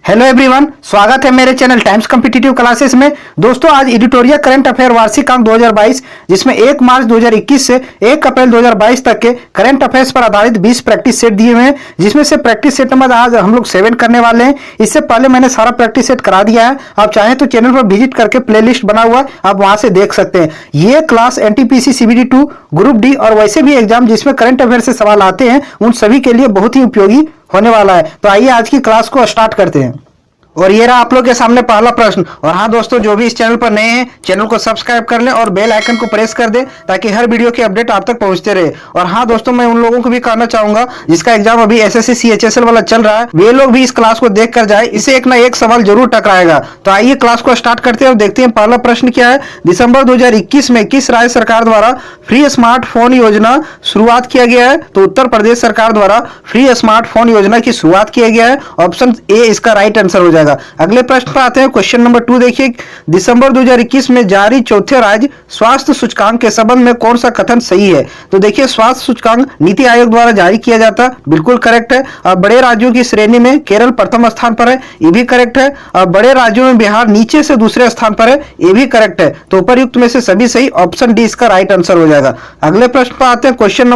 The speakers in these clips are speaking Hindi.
हेलो एवरीवन, स्वागत है मेरे चैनल टाइम्स कॉम्पिटिटिव क्लासेस में। दोस्तों, आज एडिटोरियल करंट अफेयर वार्षिक अंक 2022 जिसमें 1 मार्च 2021 से 1 अप्रैल 2022 तक के करंट अफेयर्स पर आधारित 20 प्रैक्टिस सेट दिए हुए हैं, जिसमें से प्रैक्टिस सेट नंबर आज हम लोग 7 करने वाले हैं। इससे पहले मैंने सारा प्रैक्टिस सेट करा दिया है। आप चाहें तो चैनल पर विजिट करके प्लेलिस्ट बना हुआ है, आप वहां से देख सकते हैं। ये class NTPC CBD2 group D और वैसे भी एग्जाम जिसमें करंट अफेयर से सवाल आते हैं उन सभी के लिए बहुत ही उपयोगी होने वाला है। तो आइए आज की क्लास को स्टार्ट करते हैं। और ये रहा आप लोग के सामने पहला प्रश्न। और हाँ दोस्तों, जो भी इस चैनल पर नए हैं चैनल को सब्सक्राइब कर लें और बेल आइकन को प्रेस कर दें ताकि हर वीडियो की अपडेट आप तक पहुंचते रहे। और हाँ दोस्तों, मैं उन लोगों को भी कहना चाहूंगा जिसका एग्जाम अभी SSC CHSL वाला चल रहा है, वे लोग भी इस क्लास को देख कर जाए, इससे एक ना एक सवाल जरूर टकराएगा। तो आइए क्लास को स्टार्ट करते हैं और देखते हैं पहला प्रश्न क्या है। दिसंबर 2021 में किस राज्य सरकार द्वारा फ्री स्मार्टफोन योजना शुरुआत किया गया है? तो उत्तर प्रदेश सरकार द्वारा फ्री स्मार्टफोन योजना की शुरुआत किया गया है। ऑप्शन ए इसका राइट आंसर हो जाएगा। अगले प्रश्न पर आते हैं। क्वेश्चन नंबर 2 देखिए, दिसंबर 2021 में जारी चौथे राज्य स्वास्थ्य सूचकांक के संबंध में कौन सा कथन सही है? तो देखिए, स्वास्थ्य सूचकांक नीति आयोग द्वारा जारी किया जाता, बिल्कुल करेक्ट है। और बड़े राज्यों की श्रेणी में केरल प्रथम स्थान पर है, ये भी करेक्ट है। और बड़े राज्यों में बिहार नीचे से दूसरे स्थान पर है, ये भी करेक्ट है। तो उपरयुक्त में से सभी सही, ऑप्शन डी इसका राइट आंसर हो जाएगा। अगले प्रश्न पर आते हैं। क्वेश्चन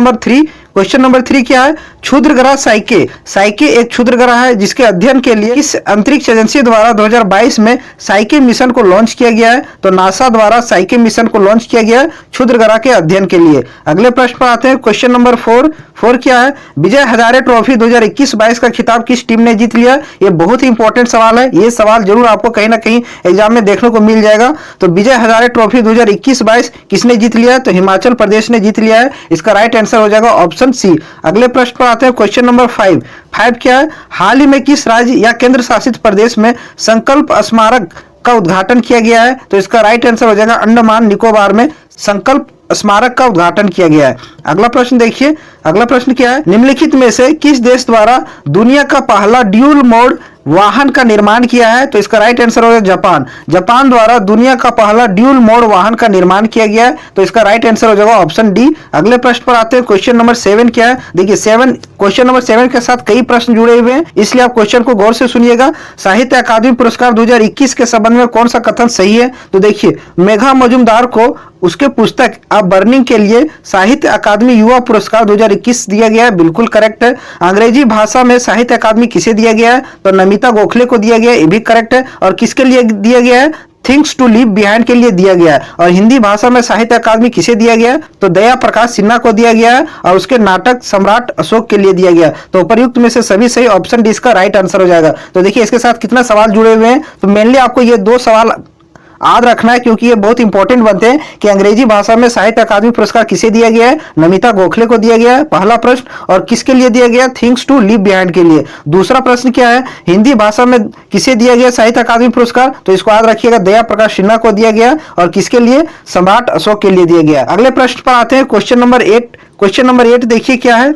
नंबर 3 क्या है? क्षुद्र ग्रह साइके एक क्षुद्र ग्रह है जिसके अध्ययन के लिए इस अंतरिक्ष एजेंसी द्वारा 2022 में साइके मिशन को लॉन्च किया गया है। तो नासा द्वारा साइके मिशन को लॉन्च किया गया है क्षुद्र ग्रह के अध्ययन के लिए। अगले प्रश्न पर आते हैं। क्वेश्चन नंबर 4 क्या है? विजय हजारे ट्रॉफी 2021-22 का खिताब किस टीम ने जीत लिया? ये बहुत ही इंपॉर्टेंट सवाल है, ये सवाल जरूर आपको कहीं ना कहीं एग्जाम में देखने को मिल जाएगा। तो विजय हजारे ट्रॉफी 2021-22 किसने जीत लिया? तो हिमाचल प्रदेश ने जीत लिया है, इसका राइट आंसर हो जाएगा ऑप्शन सी। अगले प्रश्न पर आते हैं। क्वेश्चन नंबर 5 क्या है? हाल ही में किस राज्य या केंद्र शासित प्रदेश में संकल्प स्मारक का उद्घाटन किया गया है? तो इसका राइट आंसर हो जाएगा अंडमान निकोबार में संकल्प स्मारक का उद्घाटन किया गया है। अगला प्रश्न देखिए, अगला प्रश्न क्या है? निम्नलिखित में से किस देश द्वारा दुनिया का पहला ड्यूल मोड वाहन का निर्माण किया है? तो इसका राइट आंसर होगा जापान द्वारा दुनिया का पहला ड्यूल मोड वाहन का निर्माण किया गया है। तो इसका राइट आंसर हो जाएगा ऑप्शन डी। अगले प्रश्न पर आते हैं। क्वेश्चन नंबर 7 क्या है? देखिए, क्वेश्चन नंबर 7 के साथ कई प्रश्न जुड़े हुए हैं, इसलिए आप क्वेश्चन को गौर से सुनिएगा। साहित्य अकादमी पुरस्कार 2021 के संबंध में कौन सा कथन सही है? तो देखिए, मेघा मजुमदार को उसके पुस्तक अ बर्निंग के लिए साहित्य अकादमी युवा पुरस्कार 2021 दिया गया है, बिल्कुल करेक्ट है। अंग्रेजी भाषा में साहित्य अकादमी किसे दिया गया है? तो नमिता गोखले को दिया गया है, ये भी करेक्ट है। और किसके लिए दिया गया है? थिंग्स टू लीव बिहाइंड के लिए दिया गया है। और हिंदी भाषा में साहित्य अकादमी किसे दिया गया है? तो दया प्रकाश सिन्हा को दिया गया है और उसके नाटक सम्राट अशोक के लिए दिया गया। तो उपरयुक्त में से सभी सही, ऑप्शन डी इसका राइट आंसर हो जाएगा। तो देखिए, इसके साथ कितना सवाल जुड़े हुए हैं। तो मेनली आपको ये 2 सवाल याद रखना है क्योंकि ये बहुत इंपॉर्टेंट बनते हैं कि अंग्रेजी भाषा में साहित्य अकादमी पुरस्कार किसे दिया गया है? नमिता गोखले को दिया गया है, पहला प्रश्न। और किसके लिए दिया गया? थिंग्स टू लीव बिहाइंड के लिए। दूसरा प्रश्न क्या है? हिंदी भाषा में किसे दिया गया साहित्य अकादमी पुरस्कार? तो इसको याद रखिएगा, दया प्रकाश सिन्हा को दिया गया। और किसके लिए? सम्राट अशोक के लिए दिया गया। अगले प्रश्न पर आते हैं। क्वेश्चन नंबर 8 देखिए क्या है?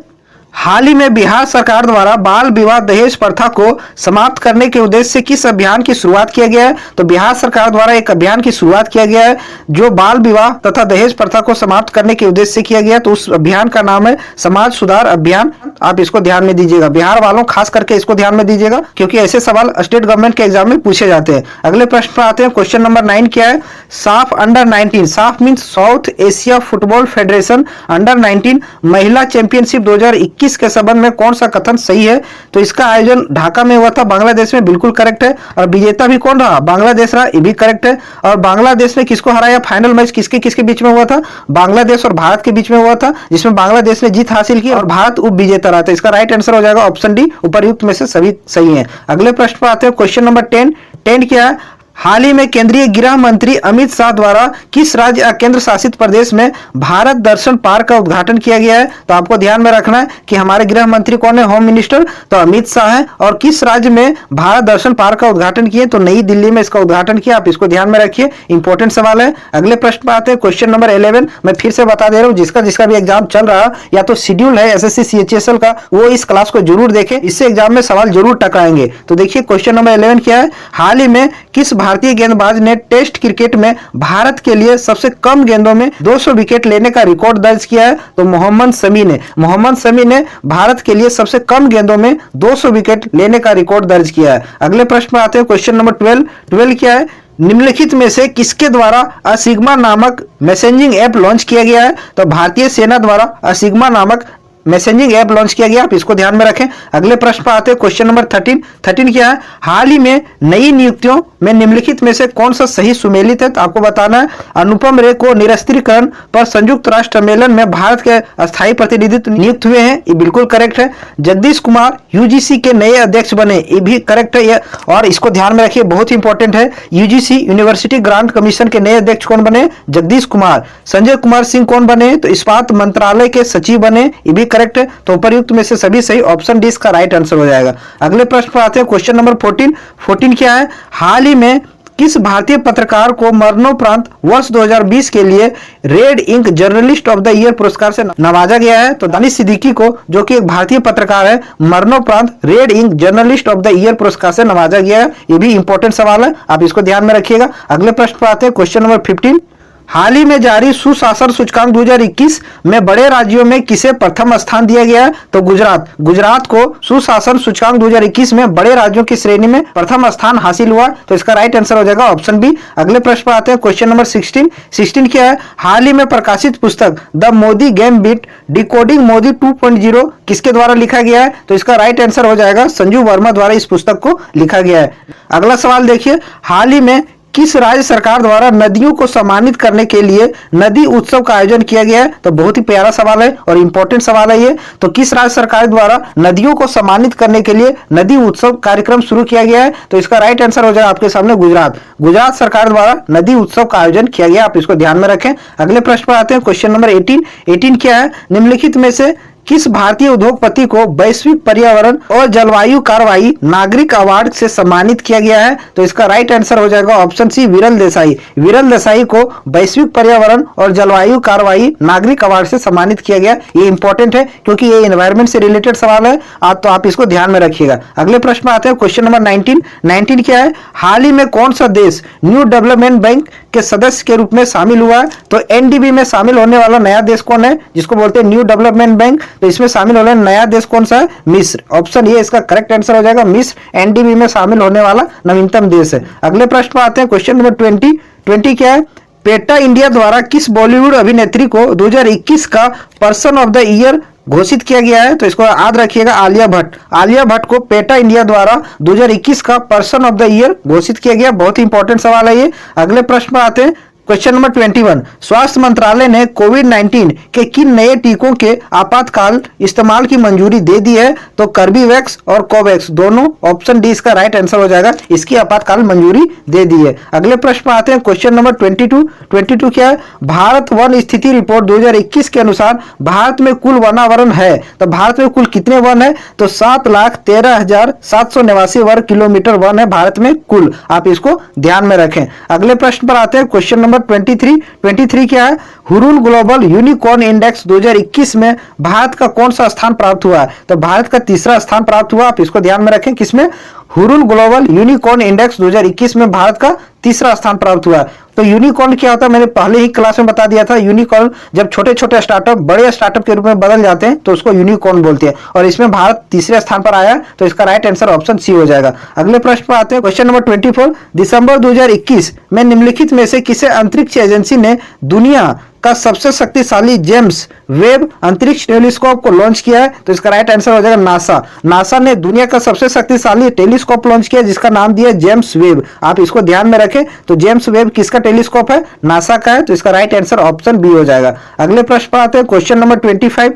हाल ही में बिहार सरकार द्वारा बाल विवाह दहेज प्रथा को समाप्त करने के उद्देश्य से किस अभियान की शुरुआत किया गया है? तो बिहार सरकार द्वारा एक अभियान की शुरुआत किया गया है जो बाल विवाह तथा दहेज प्रथा को समाप्त करने के उद्देश्य से किया गया। तो उस अभियान का नाम है समाज सुधार अभियान। आप इसको ध्यान में दीजिएगा, बिहार वालों खास करके इसको ध्यान में दीजिएगा क्योंकि ऐसे सवाल स्टेट गवर्नमेंट के एग्जाम में पूछे जाते हैं। अगले प्रश्न पर आते हैं। क्वेश्चन नंबर 9 क्या है? साफ अंडर 19, साफ means south Asia football federation under 19 महिला चैंपियनशिप 2021 के संबंध में कौन सा कथन सही है? तो इसका आयोजन ढाका में हुआ था, बांग्लादेश में, बिल्कुल करेक्ट है। और विजेता भी कौन रहा? बांग्लादेश रहा, ये भी करेक्ट है। और बांग्लादेश ने किसको हराया? फाइनल मैच किसके किसके बीच में हुआ था? बांग्लादेश और भारत के बीच में हुआ था, जिसमें बांग्लादेश ने जीत हासिल की और भारत उप विजेता रहा। तो इसका राइट आंसर हो जाएगा ऑप्शन डी। उपरयुक्त में से सभी सही है। अगले प्रश्न पर आते हैं। क्वेश्चन नंबर 10 क्या है? हाल ही में केंद्रीय गृह मंत्री अमित शाह द्वारा किस राज्य या केंद्र शासित प्रदेश में भारत दर्शन पार्क का उद्घाटन किया गया है? तो आपको ध्यान में रखना है कि हमारे गृह मंत्री कौन है? होम मिनिस्टर, तो अमित शाह है। और किस राज्य में भारत दर्शन पार्क का उद्घाटन किए? तो नई दिल्ली में इसका उद्घाटन किया, आप इसको ध्यान में रखिए, इंपॉर्टेंट सवाल है। अगले प्रश्न पर आते हैं। क्वेश्चन नंबर 11 मैं फिर से बता दे रहा हूँ, जिसका भी एग्जाम चल रहा या तो शेड्यूल है SSC CHSL का, वो इस क्लास को जरूर देखें, इससे एग्जाम में सवाल जरूर टकराएंगे। तो देखिए, क्वेश्चन नंबर 11 क्या है? हाल ही में किस भारतीय गेंदबाज ने टेस्ट क्रिकेट में भारत के लिए सबसे कम गेंदों में 200 विकेट लेने का रिकॉर्ड दर्ज किया है? तो मोहम्मद शमी ने भारत के लिए सबसे कम गेंदों में 200 विकेट लेने का रिकॉर्ड दर्ज किया है। अगले प्रश्न पर आते हैं, क्वेश्चन नंबर 12 क्या है? निम्नलिखित में से किसके द्वारा असिग्मा नामक मैसेजिंग ऐप लॉन्च किया गया है? तो भारतीय सेना द्वारा असिग्मा नामक मैसेजिंग ऐप लॉन्च किया गया, आप इसको ध्यान में रखें। अगले प्रश्न पर आते हैं, क्वेश्चन नंबर 13 क्या है? हाल ही में नई नियुक्तियों में निम्नलिखित में से कौन सा सही सुमेलित है? तो आपको बताना है। अनुपम रे को निरस्त्रीकरण पर संयुक्त राष्ट्र सम्मेलन में भारत के अस्थायी प्रतिनिधित्व नियुक्त हुए हैं, ये बिल्कुल करेक्ट है। जगदीश कुमार यूजीसी के नए अध्यक्ष बने, ये भी करेक्ट है। और इसको ध्यान में रखिए, बहुत इंपॉर्टेंट है। यूजीसी यूनिवर्सिटी ग्रांट कमीशन के नए अध्यक्ष कौन बने? जगदीश कुमार। संजय कुमार सिंह कौन बने? तो इस्पात मंत्रालय के सचिव बने, ये भी करेक्ट है। तो उपरयुक्त में से सभी सही, ऑप्शन डी इसका राइट आंसर हो जाएगा। अगले प्रश्न पर आते हैं, क्वेश्चन नंबर 14 क्या है? हाल ही में किस भारतीय पत्रकार को मरणोपरांत वर्ष 2020 के लिए red ink journalist of the year पुरस्कार से नवाजा गया है? तो दानिश सिद्दीकी को, जो कि एक भारतीय पत्रकार है, मरणोपरांत red ink journalist of the year पुरस्कार से नवाजा गया है। ये भी इंपॉर्टेंट सवाल है, आप इसको ध्यान में रखिएगा। अगले प्रश्न पर आते हैं, क्वेश्चन नंबर 15। हाल ही में जारी सुशासन सूचकांक 2021 में बड़े राज्यों में किसे प्रथम स्थान दिया गया है? तो गुजरात को सुशासन सूचकांक 2021 में बड़े राज्यों की श्रेणी में प्रथम स्थान हासिल हुआ, तो इसका राइट आंसर हो जाएगा ऑप्शन बी। अगले प्रश्न पर आते हैं, क्वेश्चन नंबर 16 क्या है? हाल ही में प्रकाशित पुस्तक the Modi gambit decoding Modi 2.0 किसके द्वारा लिखा गया है? तो इसका राइट आंसर हो जाएगा संजू वर्मा द्वारा इस पुस्तक को लिखा गया है। अगला सवाल देखिए, हाल ही में किस राज्य सरकार द्वारा नदियों को सम्मानित करने के लिए नदी उत्सव का आयोजन किया गया है? तो बहुत ही प्यारा सवाल है और इंपॉर्टेंट सवाल है ये। तो किस राज्य सरकार द्वारा नदियों को सम्मानित करने के लिए नदी उत्सव कार्यक्रम शुरू किया गया है? तो इसका राइट आंसर हो जाएगा आपके सामने गुजरात सरकार द्वारा नदी उत्सव का आयोजन किया गया, आप इसको ध्यान में रखें। अगले प्रश्न पर आते हैं, क्वेश्चन नंबर 18 क्या है? निम्नलिखित में से किस भारतीय उद्योगपति को वैश्विक पर्यावरण और जलवायु कार्रवाई नागरिक अवार्ड से सम्मानित किया गया है? तो इसका राइट आंसर हो जाएगा ऑप्शन सी, विरल देसाई को वैश्विक पर्यावरण और जलवायु कार्रवाई नागरिक अवार्ड से सम्मानित किया गया। ये इंपॉर्टेंट है क्योंकि ये एनवायरमेंट से रिलेटेड सवाल है, तो आप इसको ध्यान में रखिएगा। अगले प्रश्न में आते हैं, क्वेश्चन नंबर 19 क्या है? हाल ही में कौन सा देश न्यू डेवलपमेंट बैंक के सदस्य के रूप में शामिल हुआ है? तो एनडीबी में शामिल होने वाला नया देश कौन है, जिसको बोलते हैं न्यू डेवलपमेंट बैंक? तो इसमें शामिल होने नया देश कौन सा है? मिस्र। ऑप्शन ए इसका करेक्ट आंसर हो जाएगा, मिस्र एनडीबी में शामिल होने वाला नवीनतम देश है। अगले प्रश्न पर आते हैं, क्वेश्चन नंबर 20 क्या है? पेटा इंडिया द्वारा किस बॉलीवुड अभिनेत्री को 2021 का पर्सन ऑफ द ईयर घोषित किया गया है? तो इसको याद रखिएगा, आलिया भट्ट को पेटा इंडिया द्वारा 2021 का पर्सन ऑफ द ईयर घोषित किया गया। बहुत इंपॉर्टेंट सवाल है ये। अगले प्रश्न पर आते हैं, क्वेश्चन नंबर 21। स्वास्थ्य मंत्रालय ने कोविड-19 के किन नए टीकों के आपातकाल इस्तेमाल की मंजूरी दे दी है? तो कर्बीवैक्स और कोवैक्स दोनों, ऑप्शन डी इसका राइट आंसर हो जाएगा, इसकी आपातकाल मंजूरी दे दी है। अगले प्रश्न पर आते हैं, क्वेश्चन नंबर 22 क्या है? भारत वन स्थिति रिपोर्ट 2021 के अनुसार भारत में कुल वनावरण है, तो भारत में कुल कितने वन है? तो 7,13,789 वर्ग किलोमीटर वन है भारत में कुल, आप इसको ध्यान में रखें। अगले प्रश्न पर आते हैं, क्वेश्चन नंबर 23 क्या है? हुरुन ग्लोबल यूनिकॉर्न इंडेक्स 2021 में भारत का कौन सा स्थान प्राप्त हुआ है? तो भारत का तीसरा स्थान प्राप्त हुआ, आप इसको ध्यान में रखें। किसमें? हुरुन ग्लोबल यूनिकॉर्न इंडेक्स 2021 में भारत का तीसरा स्थान प्राप्त हुआ। तो यूनिकॉर्न क्या होता है, मैंने पहले ही क्लास में बता दिया था। यूनिकॉर्न जब छोटे छोटे स्टार्टअप बड़े स्टार्टअप के रूप में बदल जाते हैं तो उसको यूनिकॉर्न बोलते हैं, और इसमें भारत तीसरे स्थान पर आया, तो इसका राइट आंसर ऑप्शन सी हो जाएगा। अगले प्रश्न पर आते हैं, क्वेश्चन नंबर 24। दिसंबर 2021 में निम्नलिखित में से किसे अंतरिक्ष एजेंसी ने दुनिया का सबसे शक्तिशाली जेम्स वेब अंतरिक्ष टेलीस्कोप को लॉन्च किया है? तो इसका राइट आंसर हो जाएगा नासा ने दुनिया का सबसे शक्तिशाली टेलीस्कोप लॉन्च किया, जिसका नाम दिया जेम्स वेब, आप इसको ध्यान में रखें। तो जेम्स वेब किसका टेलीस्कोप है? नासा का है, तो इसका राइट आंसर ऑप्शन बी हो जाएगा। अगले प्रश्न पर आते हैं, क्वेश्चन नंबर 25।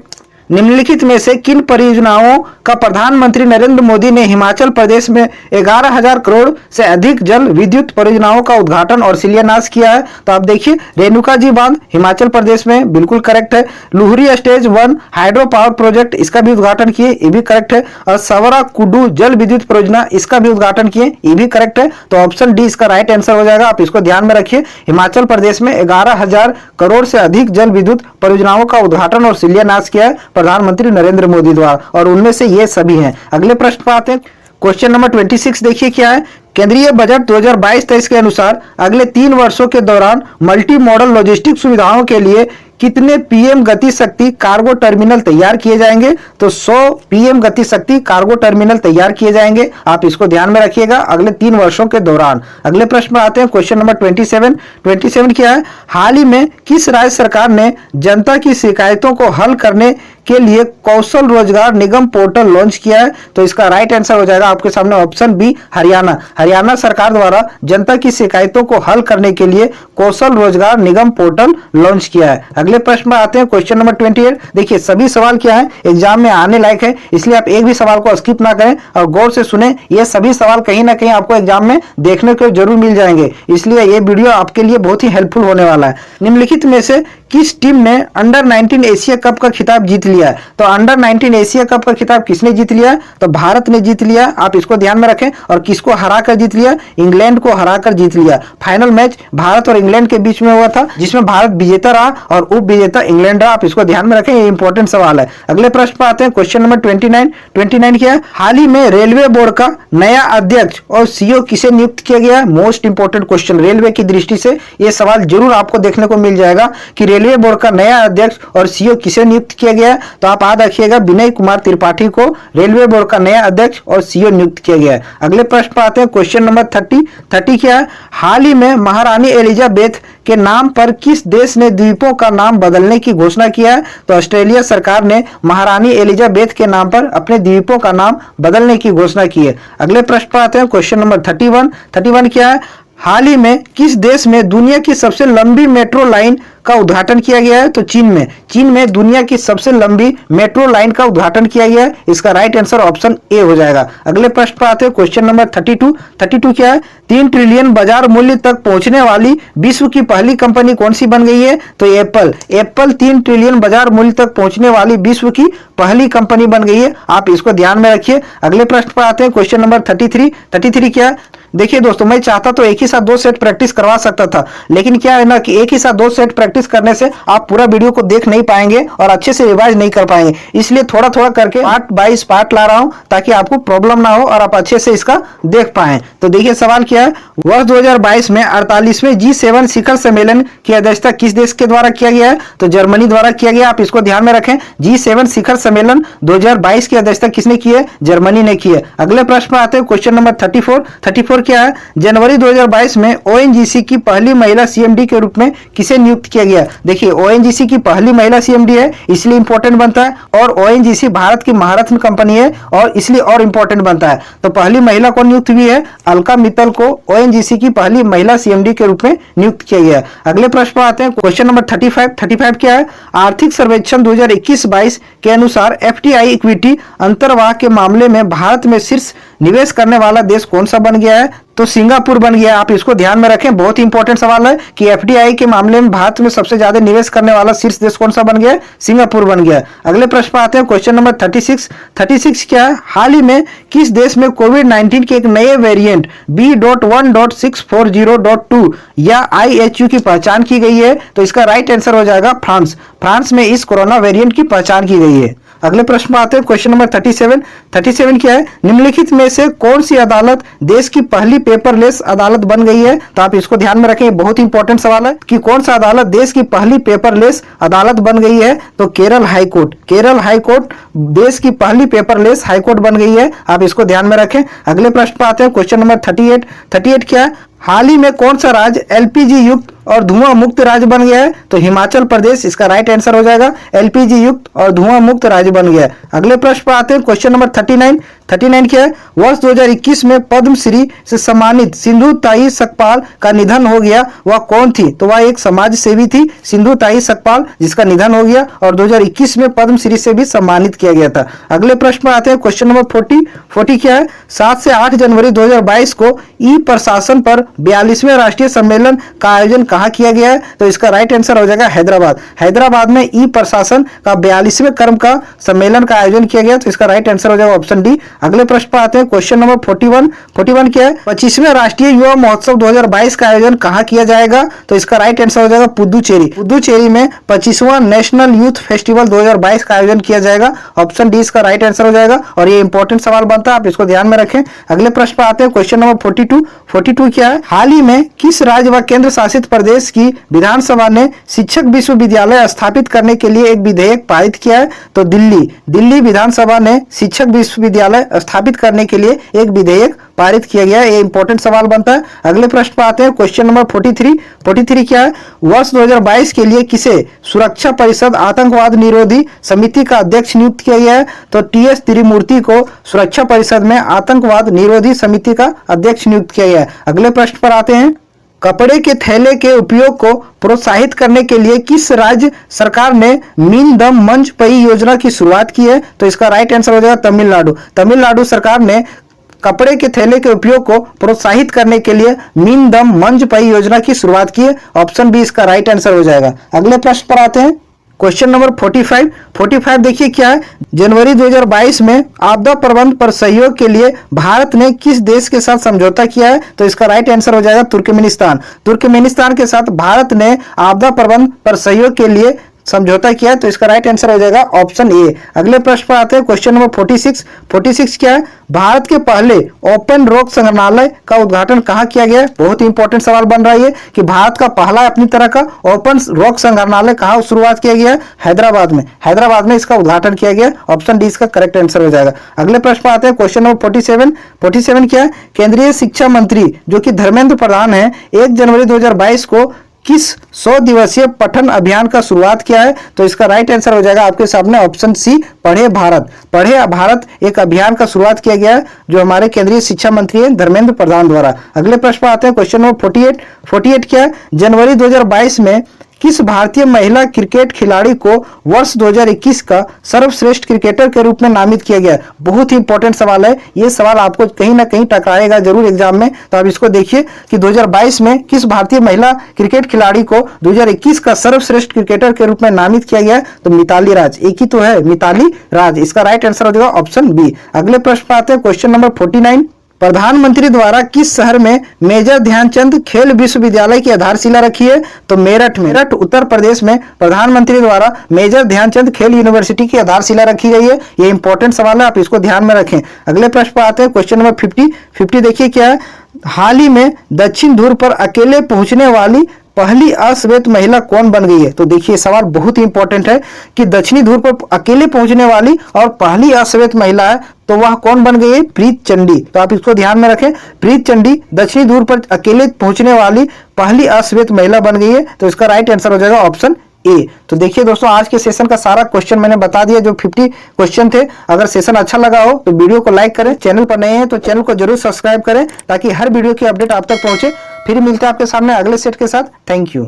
निम्नलिखित में से किन परियोजनाओं का प्रधानमंत्री नरेंद्र मोदी ने हिमाचल प्रदेश में 11,000 करोड़ से अधिक जल विद्युत परियोजनाओं का उद्घाटन और शिलान्यास किया है? तो आप देखिए, रेणुका जी बांध हिमाचल प्रदेश में, बिल्कुल करेक्ट है। Luhri stage 1 hydro power project, इसका भी उद्घाटन किए, ये भी करेक्ट है। और सवरा कुडू जल विद्युत परियोजना, इसका भी उद्घाटन किए, ये भी करेक्ट है। तो ऑप्शन डी इसका राइट आंसर हो जाएगा, आप इसको ध्यान में रखिए। हिमाचल प्रदेश में 11,000 करोड़ से अधिक जल विद्युत परियोजनाओं का उद्घाटन और शिलान्यास किया है प्रधानमंत्री नरेंद्र मोदी द्वारा, और उनमें से ये सभी हैं। अगले प्रश्न पर आते हैं, क्वेश्चन नंबर 26 देखिए क्या है? केंद्रीय बजट 2022-23 के अनुसार अगले 3 वर्षों के दौरान मल्टी मॉडल लॉजिस्टिक सुविधाओं के लिए कितने पीएम गति शक्ति कार्गो टर्मिनल तैयार किए जाएंगे? तो 100 पीएम गति शक्ति कार्गो टर्मिनल तैयार किए जाएंगे। आप इसको ध्यान में रखिएगा अगले 3 वर्षों के दौरान। अगले प्रश्न में आते हैं, क्वेश्चन नंबर 27 क्या है? हाल ही में किस राज्य सरकार ने जनता की शिकायतों को हल करने के लिए कौशल रोजगार निगम पोर्टल लॉन्च किया है? तो इसका राइट आंसर हो जाएगा आपके सामने ऑप्शन बी, हरियाणा। हरियाणा सरकार द्वारा जनता की शिकायतों को हल करने के लिए कौशल रोजगार निगम पोर्टल लॉन्च किया है। अगले प्रश्न में आते हैं, क्वेश्चन नंबर 28। देखिए सभी सवाल क्या है, एग्जाम में आने लायक है, इसलिए आप एक भी सवाल को स्किप ना करें और गौर से सुने। ये सभी सवाल कहीं ना कहीं आपको एग्जाम में देखने को जरूर मिल जाएंगे, इसलिए ये वीडियो आपके लिए बहुत ही हेल्पफुल होने वाला है। निम्नलिखित में से किस टीम ने अंडर 19 एशिया कप का खिताब जीत लिया है? तो अंडर 19 एशिया कप का खिताब किसने जीत लिया? तो भारत ने जीत लिया। आप इसको ध्यान में रखें। और किसको हराकर जीत लिया? इंग्लैंड को हराकर जीत लिया। फाइनल मैच भारत और इंग्लैंड के बीच में हुआ था, जिसमें भारत विजेता रहा और उप विजेता इंग्लैंड रहा। आप इसको ध्यान में रखें, ये इंपॉर्टेंट सवाल है। अगले प्रश्न पर आते हैं, क्वेश्चन नंबर 29 क्या है? हाल ही में रेलवे बोर्ड का नया अध्यक्ष और सीईओ किसे नियुक्त किया गया? मोस्ट इंपोर्टेंट क्वेश्चन, रेलवे की दृष्टि से यह सवाल जरूर आपको देखने को मिल जाएगा कि रेलवे बोर्ड का नया अध्यक्ष और सीईओ किसे नियुक्त किया गया? तो आप याद रखिएगा, विनय कुमार त्रिपाठी को रेलवे बोर्ड का नया अध्यक्ष और सीईओ नियुक्त किया गया है। अगले प्रश्न पर आते हैं, क्वेश्चन नंबर 30 क्या है? हाल ही में महारानी एलिजाबेथ के नाम पर किस देश ने द्वीपों का नाम बदलने की घोषणा किया है? तो ऑस्ट्रेलिया सरकार ने महारानी एलिजाबेथ के नाम पर अपने द्वीपों का नाम बदलने की घोषणा की है। अगले प्रश्न पर आते हैं, क्वेश्चन नंबर 31 क्या है? हाल ही में किस देश में दुनिया की सबसे लंबी मेट्रो लाइन का उद्घाटन किया गया है? तो चीन में दुनिया की सबसे लंबी मेट्रो लाइन का उद्घाटन किया गया है। इसका राइट आंसर ऑप्शन ए हो जाएगा। अगले प्रश्न पर आते हैं, क्वेश्चन नंबर 32 क्या है? 3 ट्रिलियन बाजार मूल्य तक पहुंचने वाली विश्व की पहली कंपनी कौन सी बन गई है? तो एप्पल 3 ट्रिलियन बाजार मूल्य तक पहुंचने वाली विश्व की पहली कंपनी बन गई है। आप इसको ध्यान में रखिए। अगले प्रश्न पर आते हैं, क्वेश्चन नंबर 33 क्या है? देखिए दोस्तों, मैं चाहता तो एक ही साथ 2 सेट प्रैक्टिस करवा सकता था, लेकिन क्या है ना कि एक ही साथ 2 सेट प्रैक्टिस करने से आप पूरा वीडियो को देख नहीं पाएंगे और अच्छे से रिवाइज नहीं कर पाएंगे। इसलिए थोड़ा थोड़ा करके पार्ट बाय पार्ट ला रहा हूं ताकि आपको प्रॉब्लम ना हो और आप अच्छे से इसका देख पाएं। तो देखिए सवाल क्या है? वर्ष 2022 में 48वें G7 शिखर सम्मेलन की अध्यक्षता किस देश के द्वारा किया गया है? तो जर्मनी द्वारा किया गया। आप इसको ध्यान में रखें, G7 शिखर सम्मेलन 2022 की अध्यक्षता किसने की है? जर्मनी ने की है। अगले प्रश्न पर आते हैं, क्वेश्चन नंबर 34 क्या है? जनवरी 2022 में ONGC की पहली महिला CMD के रूप में किसे नियुक्त किया गया? देखिए ONGC की पहली महिला CMD है, इसलिए इंपॉर्टेंट बनता है, और ONGC भारत की महारत्न कंपनी है और इसलिए और इंपॉर्टेंट बनता है। तो पहली महिला कौन नियुक्त हुई है? अलका मित्तल को ONGC की पहली महिला CMD के रूप में नियुक्त किया गया। अगले प्रश्न पर आते हैं, क्वेश्चन नंबर 35 क्या है? आर्थिक सर्वेक्षण 2021-22 के अनुसार FDI इक्विटी अंतर्वाह के मामले में भारत में शीर्ष निवेश करने वाला देश कौन सा बन गया है? तो सिंगापुर बन गया। आप इसको ध्यान में रखें, बहुत ही इंपॉर्टेंट सवाल है कि FDI के मामले में भारत में सबसे ज्यादा निवेश करने वाला शीर्ष देश कौन सा बन गया? सिंगापुर बन गया। अगले प्रश्न पर आते हैं, क्वेश्चन नंबर 36 क्या है? हाल ही में किस देश में कोविड-19 के एक नए वेरिएंट B.1.640.2 या IHU की पहचान की गई है? तो इसका राइट आंसर हो जाएगा फ्रांस में इस कोरोना वेरिएंट की पहचान की गई है। अगले प्रश्न में आते हैं, क्वेश्चन नंबर 37 क्या है? निम्नलिखित में से कौन सी अदालत देश की पहली पेपरलेस अदालत बन गई है? तो आप इसको ध्यान में रखें, बहुत इंपॉर्टेंट सवाल है कि कौन सा अदालत देश की पहली पेपरलेस अदालत बन गई है? तो केरल हाईकोर्ट देश की पहली पेपरलेस हाईकोर्ट बन गई है। आप इसको ध्यान में रखें। अगले प्रश्न पर आते हैं, क्वेश्चन नंबर 38 क्या है? हाल ही में कौन सा राज्य LPG युक्त और धुआं मुक्त राज्य बन गया है? तो हिमाचल प्रदेश इसका राइट आंसर हो जाएगा। LPG युक्त और धुआं मुक्त राज्य बन गया है। अगले प्रश्न पर आते हैं, क्वेश्चन नंबर 39 क्या है? वर्ष 2021 में पद्मश्री से सम्मानित सिंधु ताई सकपाल का निधन हो गया, वह कौन थी? तो वह एक समाज सेवी थी, सिंधु ताई सकपाल, जिसका निधन हो गया और 2021 में पद्मश्री से भी सम्मानित किया गया था। अगले प्रश्न पर आते हैं, क्वेश्चन नंबर 40 क्या है? 7 से 8 जनवरी 2022 को ई प्रशासन पर 42वें राष्ट्रीय सम्मेलन का आयोजन कहाँ किया गया है? तो इसका राइट आंसर हो जाएगा हैदराबाद। हैदराबाद में ई प्रशासन का 42वें क्रम का सम्मेलन का आयोजन किया गया, तो इसका राइट आंसर हो जाएगा ऑप्शन डी। अगले प्रश्न पर आते हैं, क्वेश्चन नंबर 41 क्या है? 25वें राष्ट्रीय युवा महोत्सव 2022 का आयोजन कहाँ किया जाएगा? तो इसका राइट आंसर हो जाएगा पुदुचेरी। पुदुचेरी में 25वां नेशनल यूथ फेस्टिवल 2022 का आयोजन किया जाएगा। ऑप्शन डी इसका राइट आंसर हो जाएगा और ये इंपॉर्टेंट सवाल बनता है, आप इसको ध्यान में रखें। अगले प्रश्न पर आते हैं, क्वेश्चन नंबर 42 क्या है? हाल ही में किस राज्य व केंद्र शासित प्रदेश की विधानसभा ने शिक्षक विश्वविद्यालय स्थापित करने के लिए एक विधेयक पारित किया है? तो दिल्ली विधानसभा ने शिक्षक विश्वविद्यालय स्थापित करने के लिए एक विधेयक पारित किया गया है। ये इंपॉर्टेंट सवाल बनता है। अगले प्रश्न पर आते हैं, क्वेश्चन नंबर 43 क्या है? वर्ष 2022 के लिए किसे सुरक्षा परिषद आतंकवाद निरोधी समिति का अध्यक्ष नियुक्त किया गया है? तो टीएस तिरुमूर्ति को सुरक्षा परिषद में आतंकवाद निरोधी समिति का अध्यक्ष नियुक्त किया गया है। अगले प्रश्न पर आते हैं, कपड़े के थैले के उपयोग को प्रोत्साहित करने के लिए किस राज्य सरकार ने मीन द मंच पई योजना की शुरुआत की है? तो इसका राइट आंसर हो जाएगा तमिलनाडु। तमिलनाडु सरकार ने कपड़े के थैले के उपयोग को प्रोत्साहित करने के लिए मीन द मंच पई योजना की शुरुआत की है। ऑप्शन बी इसका राइट आंसर हो जाएगा। अगले प्रश्न पर आते हैं, क्वेश्चन नंबर 45 देखिए क्या है? जनवरी 2022 में आपदा प्रबंधन पर सहयोग के लिए भारत ने किस देश के साथ समझौता किया है? तो इसका राइट आंसर हो जाएगा तुर्कमेनिस्तान के साथ भारत ने आपदा प्रबंधन पर सहयोग के लिए समझौता किया है, तो इसका राइट आंसर हो जाएगा ऑप्शन ए। अगले प्रश्न पर आते हैं, क्वेश्चन नंबर 46 क्या है? भारत के पहले ओपन रॉक संग्रहालय का उद्घाटन कहाँ किया गया है? बहुत ही इंपॉर्टेंट सवाल बन रहा है कि भारत का पहला अपनी तरह का ओपन रॉक संग्रहालय कहाँ शुरुआत किया गया है? हैदराबाद में इसका उद्घाटन किया गया। ऑप्शन डी इसका करेक्ट आंसर हो जाएगा। अगले प्रश्न पर आते हैं, क्वेश्चन नंबर 47 क्या है? केंद्रीय शिक्षा मंत्री जो कि धर्मेंद्र प्रधान है, 1 जनवरी 2022 को किस 100 दिवसीय पठन अभियान का शुरुआत किया है? तो इसका राइट आंसर हो जाएगा आपके सामने ऑप्शन सी, पढ़े भारत एक अभियान का शुरुआत किया गया है जो हमारे केंद्रीय शिक्षा मंत्री हैं धर्मेंद्र प्रधान द्वारा। अगले प्रश्न पर आते हैं, क्वेश्चन नंबर 48 क्या है? जनवरी 2022 में किस भारतीय महिला क्रिकेट खिलाड़ी को वर्ष 2021 का सर्वश्रेष्ठ क्रिकेटर के रूप में नामित किया गया? बहुत ही इंपॉर्टेंट सवाल है, ये सवाल आपको कहीं ना कहीं टकराएगा जरूर एग्जाम में, तो आप इसको देखिए कि 2022 में किस भारतीय महिला क्रिकेट खिलाड़ी को 2021 का सर्वश्रेष्ठ क्रिकेटर के रूप में नामित किया गया? तो मिताली राज, एक ही तो है मिताली राज, इसका राइट आंसर हो जाएगा ऑप्शन बी। अगले प्रश्न पर आते हैं, क्वेश्चन नंबर 49, प्रधानमंत्री द्वारा किस शहर में मेजर ध्यानचंद खेल विश्वविद्यालय की आधारशिला रखी है? तो मेरठ उत्तर प्रदेश में प्रधानमंत्री द्वारा मेजर ध्यानचंद खेल यूनिवर्सिटी की आधारशिला रखी गई है। ये इंपॉर्टेंट सवाल है, आप इसको ध्यान में रखें। अगले प्रश्न पर आते हैं, क्वेश्चन नंबर 50 देखिए क्या है? हाल ही में दक्षिण ध्रुव पर अकेले पहुंचने वाली पहली अश्वेत महिला कौन बन गई है? तो देखिए सवाल बहुत ही इंपॉर्टेंट है कि दक्षिणी ध्रुव पर अकेले पहुंचने वाली और पहली अश्वेत महिला है, तो वह कौन बन गई है? प्रीत चंडी। तो आप इसको ध्यान में रखें, प्रीत चंडी दक्षिणी ध्रुव पर अकेले पहुंचने वाली पहली अश्वेत महिला बन गई है, तो इसका राइट आंसर हो जाएगा ऑप्शन ए। तो देखिए दोस्तों, आज के सेशन का सारा क्वेश्चन मैंने बता दिया, जो 50 क्वेश्चन थे। अगर सेशन अच्छा लगा हो तो वीडियो को लाइक करें, चैनल पर नए हैं तो चैनल को जरूर सब्सक्राइब करें ताकि हर वीडियो की अपडेट आप तक पहुंचे। फिर मिलते हैं आपके सामने अगले सेट के साथ। Thank you.